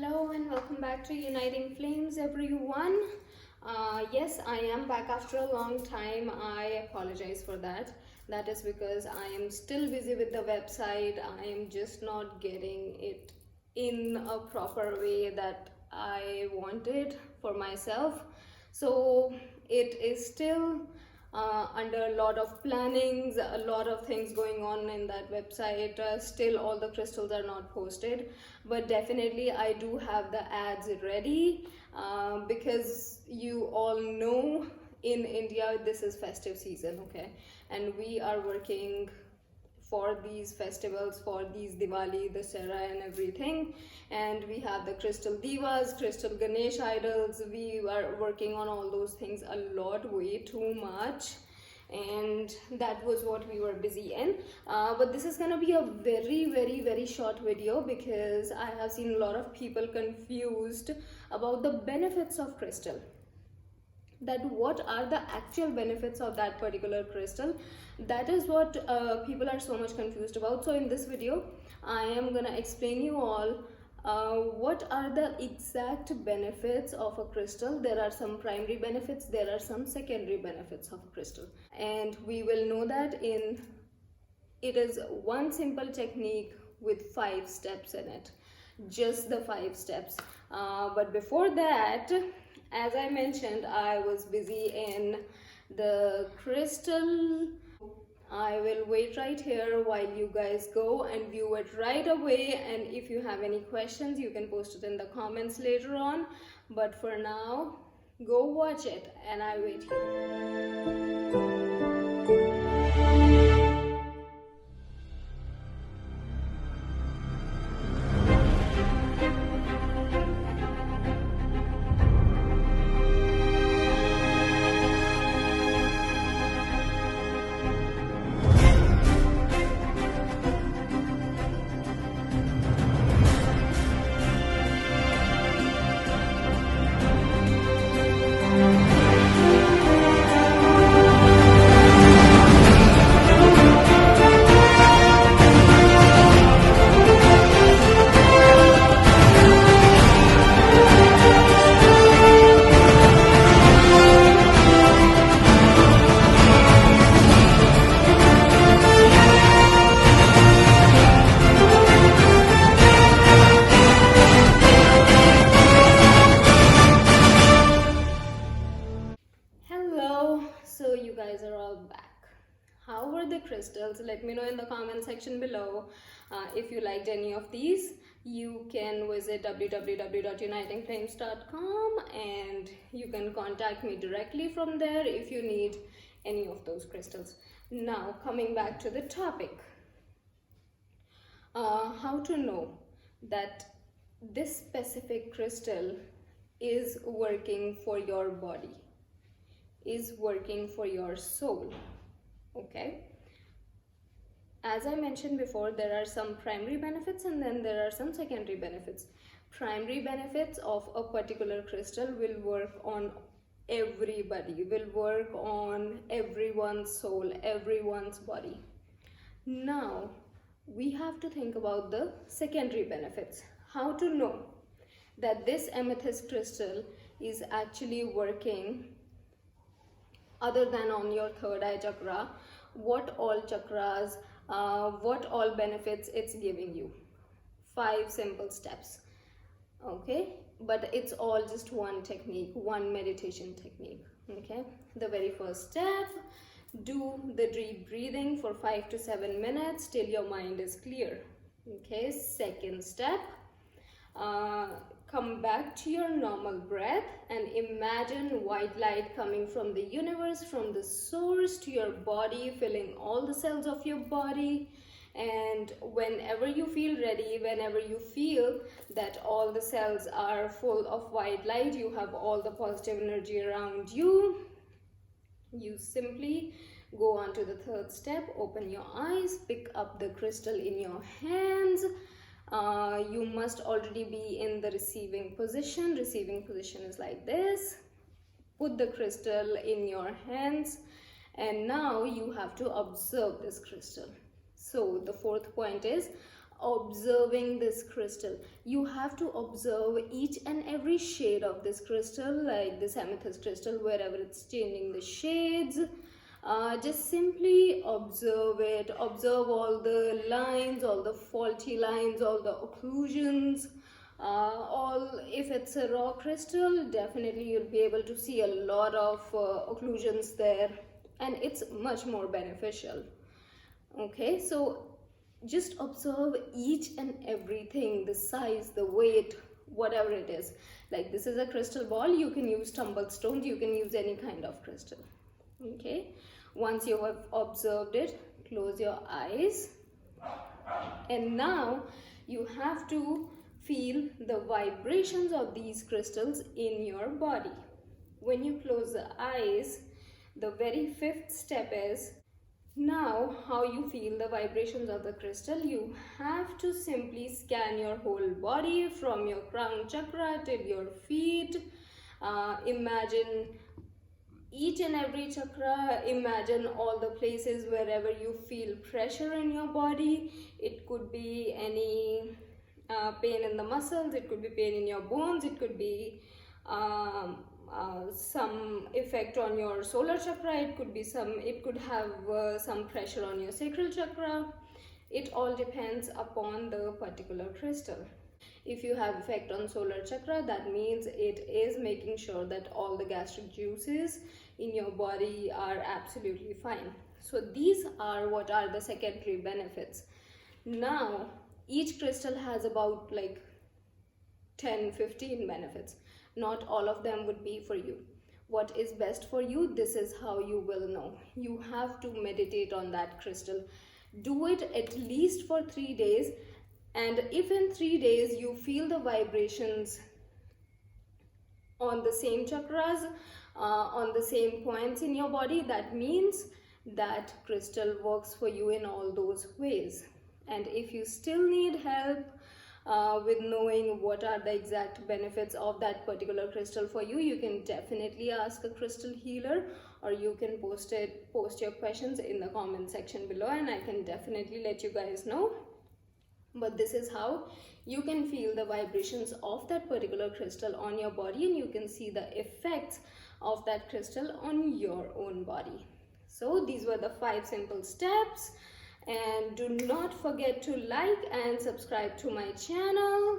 Hello and welcome back to Uniting Flames, everyone. Yes, I am back after a long time. I apologize for that. That is because I am still busy with the website. I am just not getting it in a proper way that I wanted for myself. So it is still under a lot of plannings, a lot of things going on in that website. Still all the crystals are not posted, but definitely I do have the ads ready because you all know in India this is festive season, okay, and we are working for these festivals, for these Diwali, Dussehra and everything. And we have the crystal divas, crystal Ganesh idols. We are working on all those things a lot, way too much. And that was what we were busy in. But this is gonna be a very short video because I have seen a lot of people confused about the benefits of crystal, that what are the actual benefits of that particular crystal. That is what people are so much confused about. So in this video I am gonna explain you all what are the exact benefits of a crystal. There are some primary benefits, there are some secondary benefits of a crystal, and we will know that in it is one simple technique with 5 steps in it, just the 5 steps. But before that, as I mentioned, I was busy in the crystal. I will wait right here while you guys go and view it right away, and if you have any questions you can post it in the comments later on. But for now, go watch it and I wait here. Hello, so you guys are all back. How were the crystals? Let me know in the comment section below. If you liked any of these, you can visit www.unitingflames.com and you can contact me directly from there if you need any of those crystals. Now coming back to the topic, how to know that this specific crystal is working for your body, is working for your soul. Okay, as I mentioned before, there are some primary benefits and then there are some secondary benefits. Primary benefits of a particular crystal will work on everybody, will work on everyone's soul, everyone's body. Now we have to think about the secondary benefits. How to know that this amethyst crystal is actually working other than on your third eye chakra, what all chakras, what all benefits it's giving you. 5 simple steps, okay, but it's all just one technique, one meditation technique. Okay, the very first step, do the deep breathing for 5 to 7 minutes till your mind is clear. Okay, second step, come back to your normal breath and imagine white light coming from the universe, from the source to your body, filling all the cells of your body. And whenever you feel ready, whenever you feel that all the cells are full of white light, you have all the positive energy around you, you simply go on to the third step. Open your eyes, pick up the crystal in your hands. You must already be in the receiving position. Receiving position is like this. Put the crystal in your hands and now you have to observe this crystal. So the fourth point is observing this crystal. You have to observe each and every shade of this crystal, like this amethyst crystal, wherever it's changing the shades. Just simply observe it. Observe all the lines, all the faulty lines, all the occlusions. If it's a raw crystal, definitely you'll be able to see a lot of occlusions there, and it's much more beneficial. Okay, so just observe each and everything, the size, the weight, whatever it is. Like this is a crystal ball, you can use tumbled stones, you can use any kind of crystal. Okay, once you have observed it, close your eyes, and now you have to feel the vibrations of these crystals in your body. When you close the eyes, the very fifth step is, now how you feel the vibrations of the crystal. You have to simply scan your whole body from your crown chakra till your feet. Imagine each and every chakra. Imagine all the places wherever you feel pressure in your body. It could be any pain in the muscles, it could be pain in your bones, it could be some effect on your solar chakra, it could have some pressure on your sacral chakra. It all depends upon the particular crystal. If you have effect on solar chakra, that means it is making sure that all the gastric juices in your body are absolutely fine. So these are what are the secondary benefits. Now each crystal has about like 10-15 benefits. Not all of them would be for you. What is best for you, this is how you will know. You have to meditate on that crystal. Do it at least for 3 days, and if in 3 days you feel the vibrations on the same chakras, on the same points in your body, that means that crystal works for you in all those ways. And if you still need help with knowing what are the exact benefits of that particular crystal for you, you can definitely ask a crystal healer, or you can post your questions in the comment section below, and I can definitely let you guys know. But this is how you can feel the vibrations of that particular crystal on your body, and you can see the effects of that crystal on your own body. So these were the 5 simple steps. And do not forget to like and subscribe to my channel,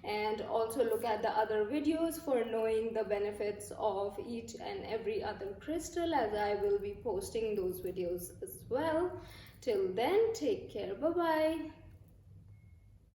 and also look at the other videos for knowing the benefits of each and every other crystal, as I will be posting those videos as well. Till then, take care. Bye bye.